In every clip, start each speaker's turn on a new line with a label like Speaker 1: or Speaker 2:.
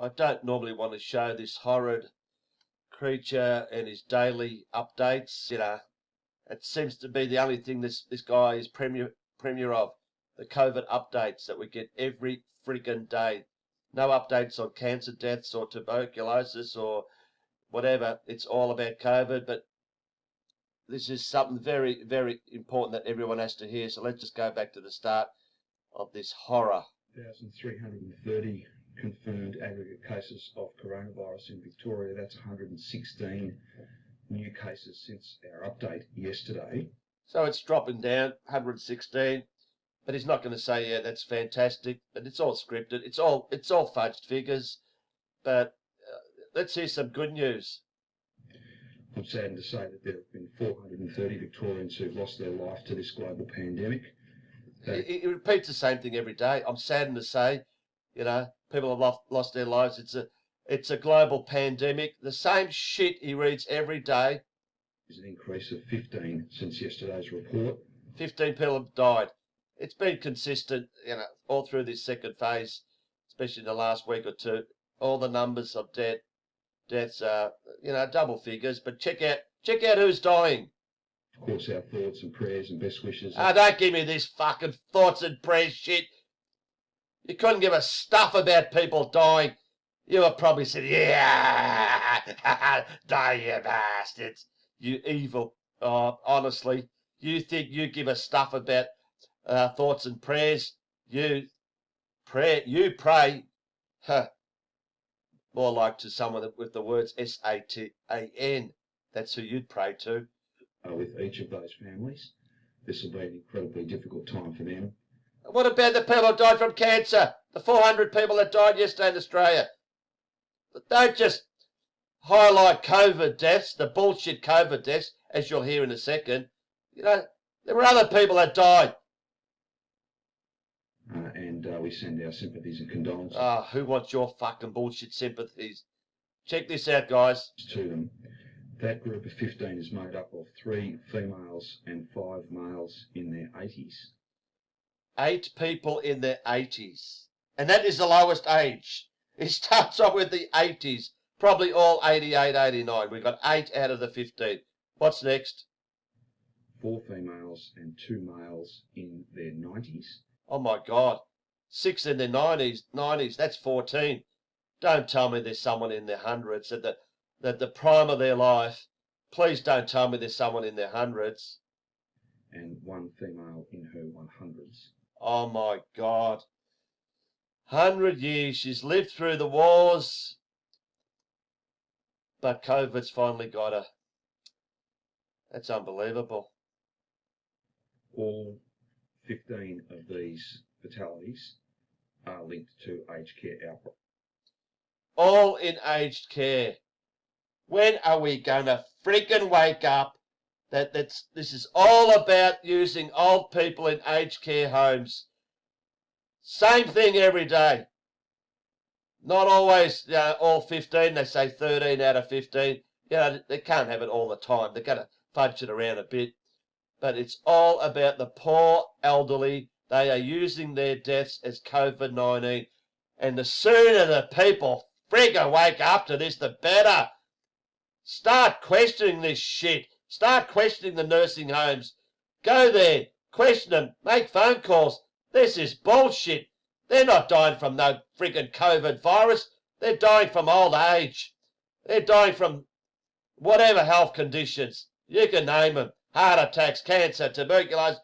Speaker 1: I don't normally want to show this horrid creature and his daily updates. It seems to be the only thing this guy is premier of, the COVID updates that we get every freaking day. No updates on cancer deaths or tuberculosis or whatever. It's all about COVID, but this is something very, very important that everyone has to hear. So let's just go back to the start of this horror.
Speaker 2: 1,330 confirmed aggregate cases of coronavirus in Victoria. That's 116 new cases since our update yesterday.
Speaker 1: So it's dropping down, 116. But he's not going to say, yeah, that's fantastic. But it's all scripted. It's all fudged figures. But let's hear some good news.
Speaker 2: I'm saddened to say that there have been 430 Victorians who've lost their life to this global pandemic.
Speaker 1: He repeats the same thing every day. I'm saddened to say, people have lost their lives. It's a global pandemic. The same shit he reads every day.
Speaker 2: There's an increase of 15 since yesterday's report.
Speaker 1: 15 people have died. It's been consistent, all through this second phase, especially in the last week or two. All the numbers of deaths are, double figures. But check out who's dying.
Speaker 2: Of course, our thoughts and prayers and best wishes.
Speaker 1: Don't give me this fucking thoughts and prayers shit. You couldn't give a stuff about people dying. You were probably saying, yeah, die, you bastards. You evil. Honestly, you think you give a stuff about thoughts and prayers? You pray. Huh. More like to someone with the words Satan. That's who you'd pray to.
Speaker 2: With each of those families, this will be an incredibly difficult time for them.
Speaker 1: What about the people who died from cancer? The 400 people that died yesterday in Australia? Don't just highlight COVID deaths, the bullshit COVID deaths, as you'll hear in a second. There were other people that died.
Speaker 2: And we send our sympathies and condolences.
Speaker 1: Who wants your fucking bullshit sympathies? Check this out, guys.
Speaker 2: To them. That group of 15 is made up of 3 females and 5 males in their 80s.
Speaker 1: 8 people in their 80s. And that is the lowest age. It starts off with the 80s. Probably all 88, 89. We've got 8 out of the 15. What's next?
Speaker 2: 4 females and 2 males in their 90s.
Speaker 1: Oh, my God. 6 in their 90s. That's 14. Don't tell me there's someone in their hundreds that the prime of their life. Please don't tell me there's someone in their hundreds.
Speaker 2: And 1 female in her 100s.
Speaker 1: Oh, my God. 100 years. She's lived through the wars. But COVID's finally got her. That's unbelievable.
Speaker 2: All 15 of these fatalities are linked to aged care outbreak.
Speaker 1: All in aged care. When are we going to freaking wake up that this is all about using old people in aged care homes? Same thing every day. Not always all 15. They say 13 out of 15. They can't have it all the time. They've got to fudge it around a bit. But it's all about the poor elderly. They are using their deaths as COVID-19. And the sooner the people friggin' wake up to this, the better. Start questioning this shit. Start questioning the nursing homes. Go there. Question them. Make phone calls. This is bullshit. They're not dying from no friggin' COVID virus. They're dying from old age. They're dying from whatever health conditions. You can name them. Heart attacks, cancer, tuberculosis,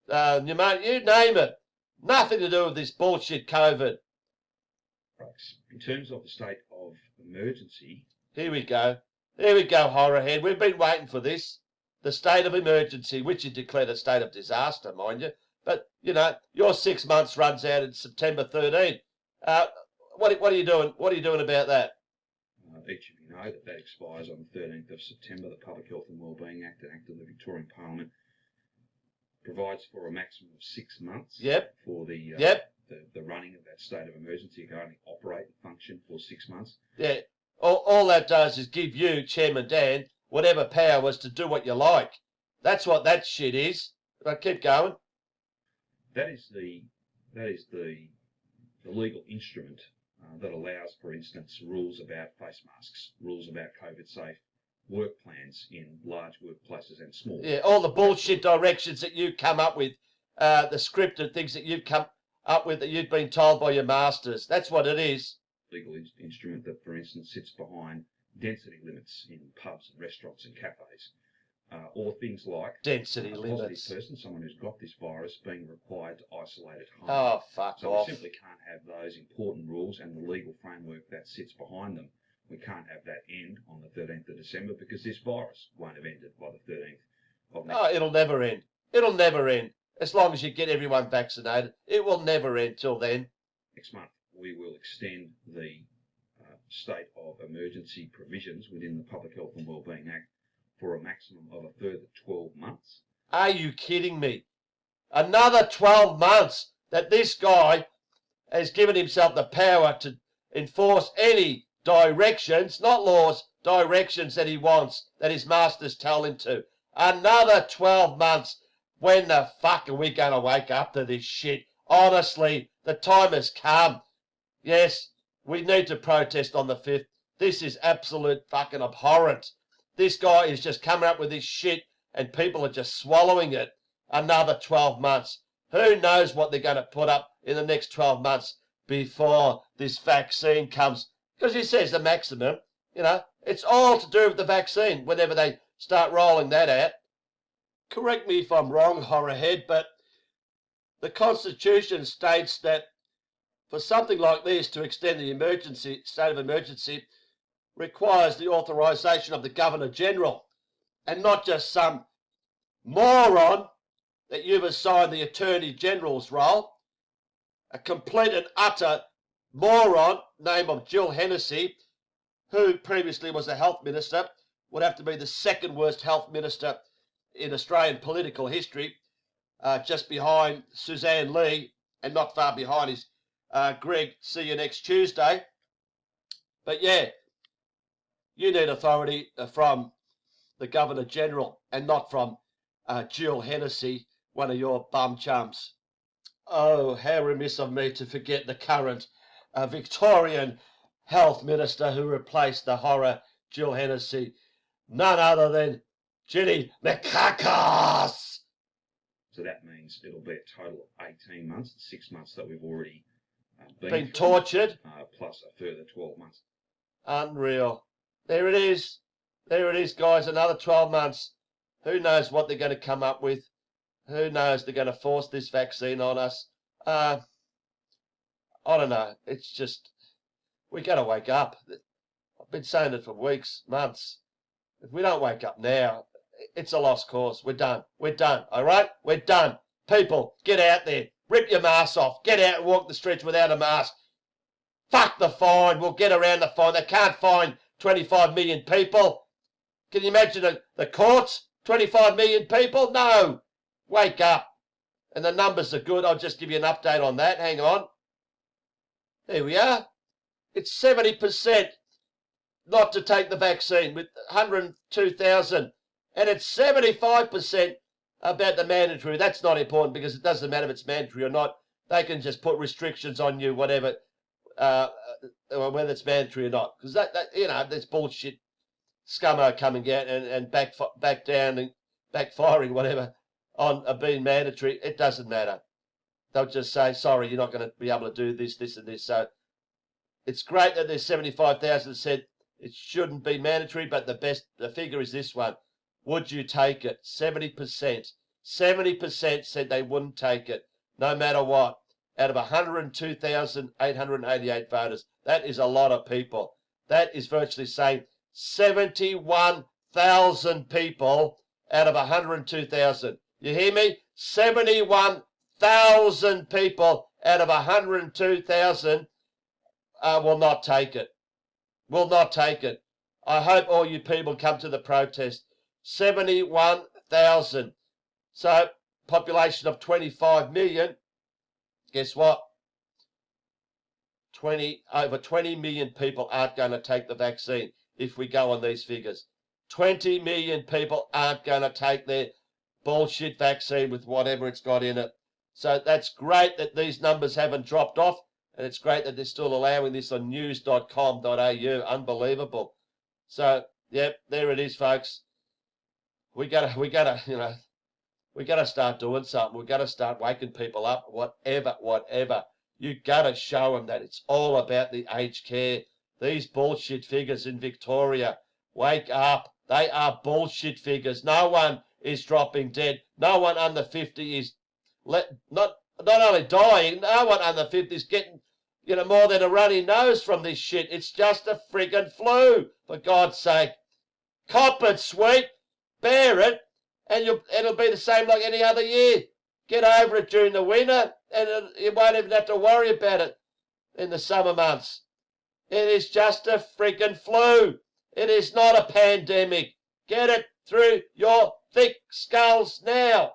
Speaker 1: pneumonia, you name it. Nothing to do with this bullshit COVID.
Speaker 2: In terms of the state of emergency...
Speaker 1: Here we go. Here we go, horrorhead. We've been waiting for this. The state of emergency, which you declared a state of disaster, mind you. But, your 6 months runs out in September 13. What are you doing? What are you doing about that?
Speaker 2: Each of you know that expires on the 13th of September. The Public Health and Wellbeing Act, an act of the Victorian Parliament, provides for a maximum of 6 months.
Speaker 1: Yep.
Speaker 2: For the running of that state of emergency. It can only operate and function for 6 months.
Speaker 1: Yeah. All that does is give you, Chairman Dan, whatever power was to do what you like. That's what that shit is. But keep going.
Speaker 2: That is the legal instrument that allows, for instance, rules about face masks, rules about COVID-safe work plans in large workplaces and small.
Speaker 1: Yeah, all the bullshit directions that you come up with, the scripted things that you've come up with that you've been told by your masters. That's what it is.
Speaker 2: Legal instrument that, for instance, sits behind density limits in pubs and restaurants and cafes, or things like
Speaker 1: Density
Speaker 2: a
Speaker 1: limits.
Speaker 2: positive person, someone who's got this virus, being required to isolate at home.
Speaker 1: Oh, fuck
Speaker 2: So
Speaker 1: off.
Speaker 2: we simply can't have those important rules and the legal framework that sits behind them. We can't have that end on the 13th of December because this virus won't have ended by the 13th of next
Speaker 1: Oh, it'll never end. It'll never end. As long as you get everyone vaccinated, it will never end till then.
Speaker 2: Next month. We will extend the state of emergency provisions within the Public Health and Wellbeing Act for a maximum of a further 12 months.
Speaker 1: Are you kidding me? Another 12 months that this guy has given himself the power to enforce any directions, not laws, directions that he wants, that his masters tell him to. Another 12 months. When the fuck are we going to wake up to this shit? Honestly, the time has come. Yes, we need to protest on the 5th. This is absolute fucking abhorrent. This guy is just coming up with this shit and people are just swallowing it. Another 12 months. Who knows what they're going to put up in the next 12 months before this vaccine comes? Because he says the maximum, it's all to do with the vaccine whenever they start rolling that out. Correct me if I'm wrong, Horrorhead, but the Constitution states that for something like this to extend the state of emergency requires the authorisation of the Governor-General and not just some moron that you've assigned the Attorney-General's role, a complete and utter moron named of Jill Hennessy, who previously was a health minister, would have to be the second worst health minister in Australian political history, just behind Suzanne Lee, and not far behind is Greg, see you next Tuesday. But yeah, you need authority from the Governor-General and not from Jill Hennessy, one of your bum chums. Oh, how remiss of me to forget the current Victorian Health Minister who replaced the horror Jill Hennessy. None other than Ginny McCarcas.
Speaker 2: So that means it'll be a total of 18 months, 6 months that we've already
Speaker 1: Been
Speaker 2: through,
Speaker 1: tortured.
Speaker 2: plus a further 12 months.
Speaker 1: Unreal. There it is. There it is, guys. Another 12 months. Who knows what they're going to come up with? Who knows? They're going to force this vaccine on us. I don't know. It's just, we got to wake up. I've been saying it for weeks, months. If we don't wake up now, it's a lost cause. We're done. We're done. All right? We're done. People, get out there. Rip your mask off. Get out and walk the streets without a mask. Fuck the fine. We'll get around the fine. They can't fine 25 million people. Can you imagine the courts? 25 million people? No. Wake up. And the numbers are good. I'll just give you an update on that. Hang on. There we are. It's 70% not to take the vaccine with 102,000. And it's 75% about the mandatory. That's not important because it doesn't matter if it's mandatory or not. They can just put restrictions on you, whatever, whether it's mandatory or not. Because that's bullshit scummo coming out and back down and backfiring, whatever, on being mandatory. It doesn't matter. They'll just say, sorry, you're not going to be able to do this, this, and this. So it's great that there's 75,000 said it shouldn't be mandatory, but the figure is this one. Would you take it? 70%. 70% said they wouldn't take it, no matter what. Out of 102,888 voters. That is a lot of people. That is virtually saying 71,000 people out of 102,000. You hear me? 71,000 people out of 102,000 will not take it. Will not take it. I hope all you people come to the protest. 71,000. So, population of 25 million. Guess what? Over 20 million people aren't going to take the vaccine if we go on these figures. 20 million people aren't going to take their bullshit vaccine with whatever it's got in it. So that's great that these numbers haven't dropped off And it's great that they're still allowing this on news.com.au. Unbelievable. So, yep, there it is, folks. We gotta, we gotta start doing something. We gotta start waking people up. Whatever. You gotta show them that it's all about the aged care. These bullshit figures in Victoria. Wake up. They are bullshit figures. No one is dropping dead. No one under 50 is not only dying. No one under 50 is getting more than a runny nose from this shit. It's just a friggin' flu, for God's sake. Cop it, sweet. Bear it, and it'll be the same like any other year. Get over it during the winter, and you won't even have to worry about it in the summer months. It is just a friggin' flu. It is not a pandemic. Get it through your thick skulls now.